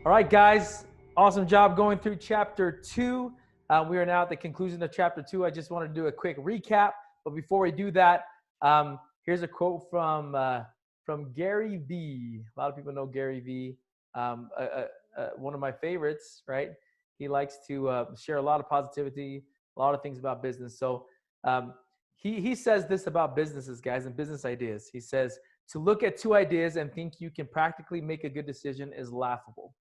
All right, guys, awesome job going through chapter 2. We are now at the conclusion of chapter 2. I just want to do a quick recap, but before we do that, here's a quote from Gary Vee. A lot of people know Gary Vee, one of my favorites, right? He likes to share a lot of positivity, a lot of things about business. So um, he says this about businesses, guys, and business ideas. He says, to look at two ideas and think you can practically make a good decision is laughable.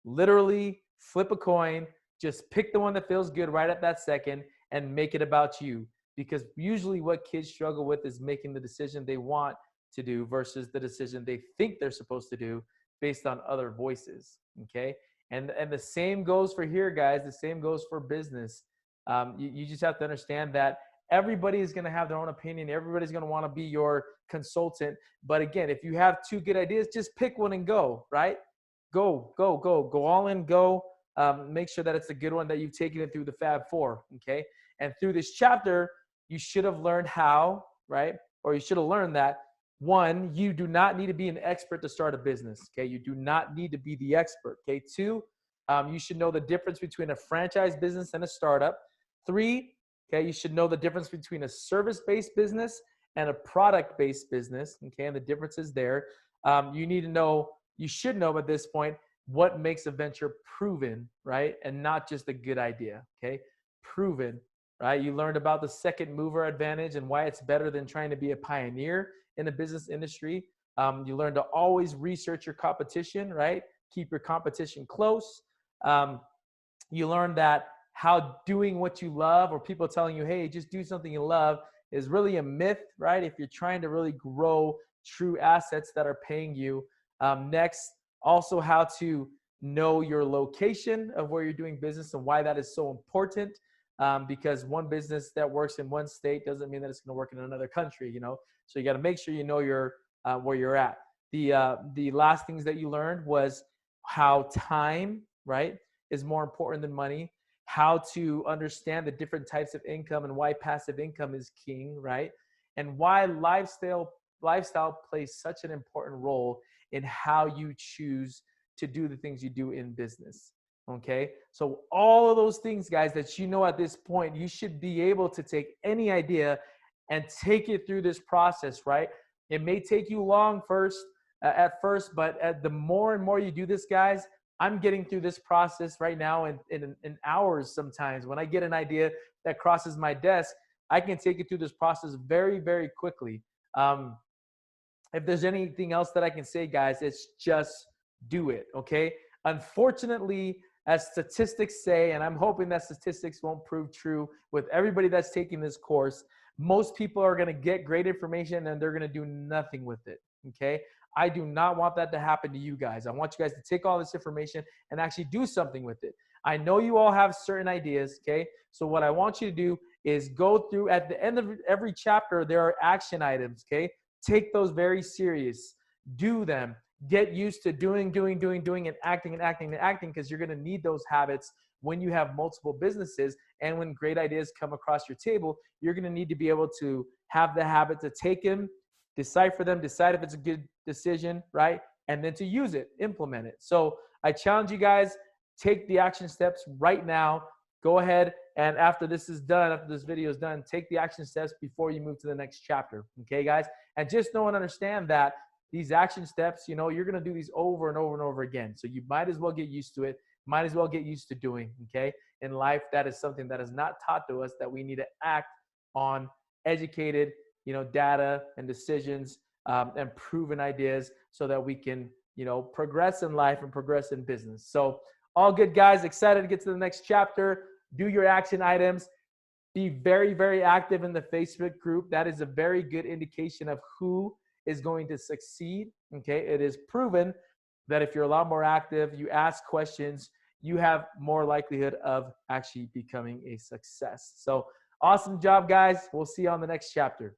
Literally flip a coin, just pick the one that feels good right at that second and make it about you. Because usually what kids struggle with is making the decision they want to do versus the decision they think they're supposed to do based on other voices. Okay. And the same goes for here, guys. The same goes for business. You just have to understand that everybody is going to have their own opinion. Everybody's going to want to be your consultant. But again, if you have two good ideas, just pick one and go, right? Go all in, go. Make sure that it's a good one, that you've taken it through the Fab Four. Okay. And through this chapter, you should have learned how, right? Or you should have learned that, one, you do not need to be an expert to start a business. Okay. You do not need to be the expert. Okay. Two, you should know the difference between a franchise business and a startup. Three, okay, you should know the difference between a service-based business and a product-based business. Okay. And the differences there. You need to know, you should know at this point, what makes a venture proven, right? And not just a good idea, okay? Proven, right? You learned about the second mover advantage and why it's better than trying to be a pioneer in the business industry. You learned to always research your competition, right? Keep your competition close. You learned that how doing what you love, or people telling you, hey, just do something you love, is really a myth, right? If you're trying to really grow true assets that are paying you. Next, also how to know your location of where you're doing business and why that is so important. Because one business that works in one state doesn't mean that it's going to work in another country, you know. So you got to make sure you know your where you're at. The last things that you learned was how time, right, is more important than money. How to understand the different types of income and why passive income is king, right? And why lifestyle plays such an important role in how you choose to do the things you do in business. Okay. So all of those things, guys, that you know at this point, you should be able to take any idea and take it through this process, right? It may take you long at first, but the more and more you do this, guys, I'm getting through this process right now in hours sometimes. When I get an idea that crosses my desk, I can take it through this process very, very quickly. If there's anything else that I can say, guys, it's just do it, okay? Unfortunately, as statistics say, and I'm hoping that statistics won't prove true with everybody that's taking this course, most people are going to get great information and they're going to do nothing with it, okay? I do not want that to happen to you guys. I want you guys to take all this information and actually do something with it. I know you all have certain ideas, okay? So what I want you to do is go through, at the end of every chapter, there are action items, okay? Take those very serious. Do them. Get used to doing, and acting, because you're going to need those habits when you have multiple businesses. And when great ideas come across your table, you're going to need to be able to have the habit to take them, decipher them, decide if it's a good decision, right? And then to use it, implement it. So I challenge you guys, take the action steps right now. Go ahead, and after this is done, after this video is done, take the action steps before you move to the next chapter. Okay, guys? And just know and understand that these action steps, you know, you're going to do these over and over and over again. So you might as well get used to it. Might as well get used to doing, okay? In life, that is something that is not taught to us, that we need to act on educated, you know, data and decisions and proven ideas so that we can, you know, progress in life and progress in business. So all good, guys. Excited to get to the next chapter. Do your action items. Be very, very active in the Facebook group. That is a very good indication of who is going to succeed. Okay. It is proven that if you're a lot more active, you ask questions, you have more likelihood of actually becoming a success. So awesome job, guys. We'll see you on the next chapter.